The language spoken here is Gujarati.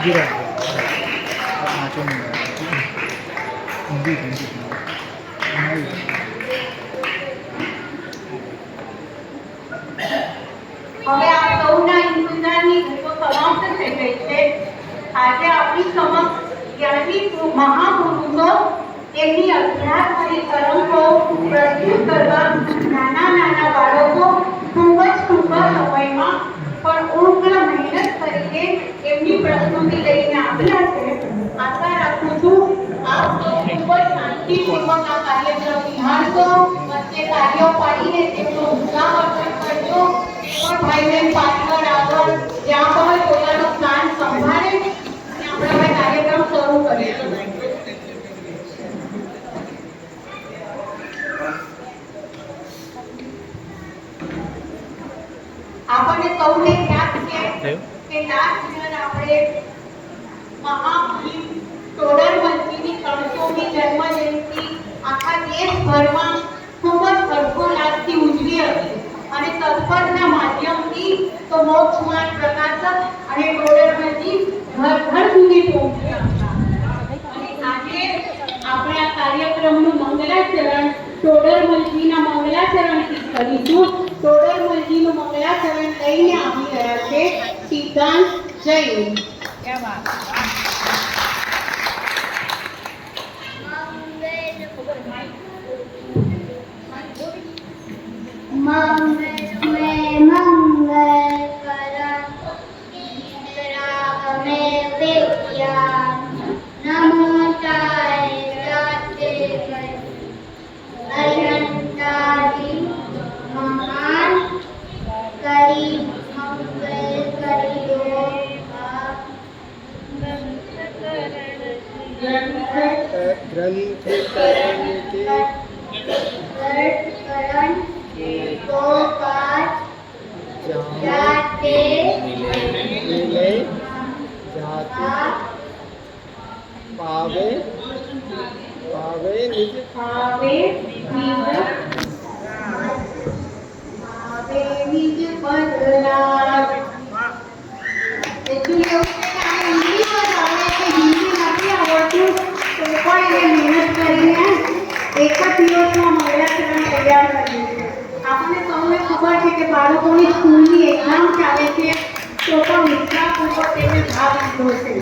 આ સૌના ઇંતજારની ઘડીઓ સમાપ્ત થઈ ગઈ છે. આજે આપણી સમક્ષ જ્ઞાની મહાપુરુષો એમની અધ્યાત્મની તરંગો પ્રસ્તુત કરવા નાના બાળકો ખૂબ જ ટૂંકા સમયમાં પણ ઉગ્ર મહેનત કરીને એમની પ્રસ્તુતિ લઈને આવ્યા છે. આશા રાખું છું આપ સૌ ખૂબ જ શાંતિપૂર્વક આ કાર્યક્રમ નિહાળશો, વચ્ચે કાર્યો પાડીને તેમનો ઉત્સાહવર્ધન કરજો. પણ ભાઈ બહેન પાછળ આગળ જ્યાં પણ પોતાનું સ્થાન સંભાળે ત્યાં આપણે હવે કાર્યક્રમ શરૂ કરીશું. આપણને સૌને યાદ છે કે લાસ્ટ યર આપણે મહામુનિ ટોડરમલજીની 300મી જન્મ જયંતિ આખા દેશભરમાં ખૂબ જ હર્ષોલ્લાસથી ઉજવી હતી અને તત્પરના માધ્યમથી તો મોક્ષમાર્ગ પ્રકાશક અને ટોડરમલજી ઘર સુધી પહોંચ્યા હતા. અને આજે આપણે આ કાર્યક્રમનું મંગલાચરણ ટોડરમલજીના મંગલાચરણથી કરીશું. ટોડરમલજીનું મંગલાચરણ લઈને આવી રહ્યા છે સિદ્ધાંત જૈન. એક જ દિવસમાં મંગલાચરણ તૈયાર કર્યું છે. આપણને સૌને ખબર છે કે બાળકોની સ્કૂલની એક્ઝામ ચાલે છે તો પણ વિશ્વાસપૂર્વક તેને ભાગ લીધો છે.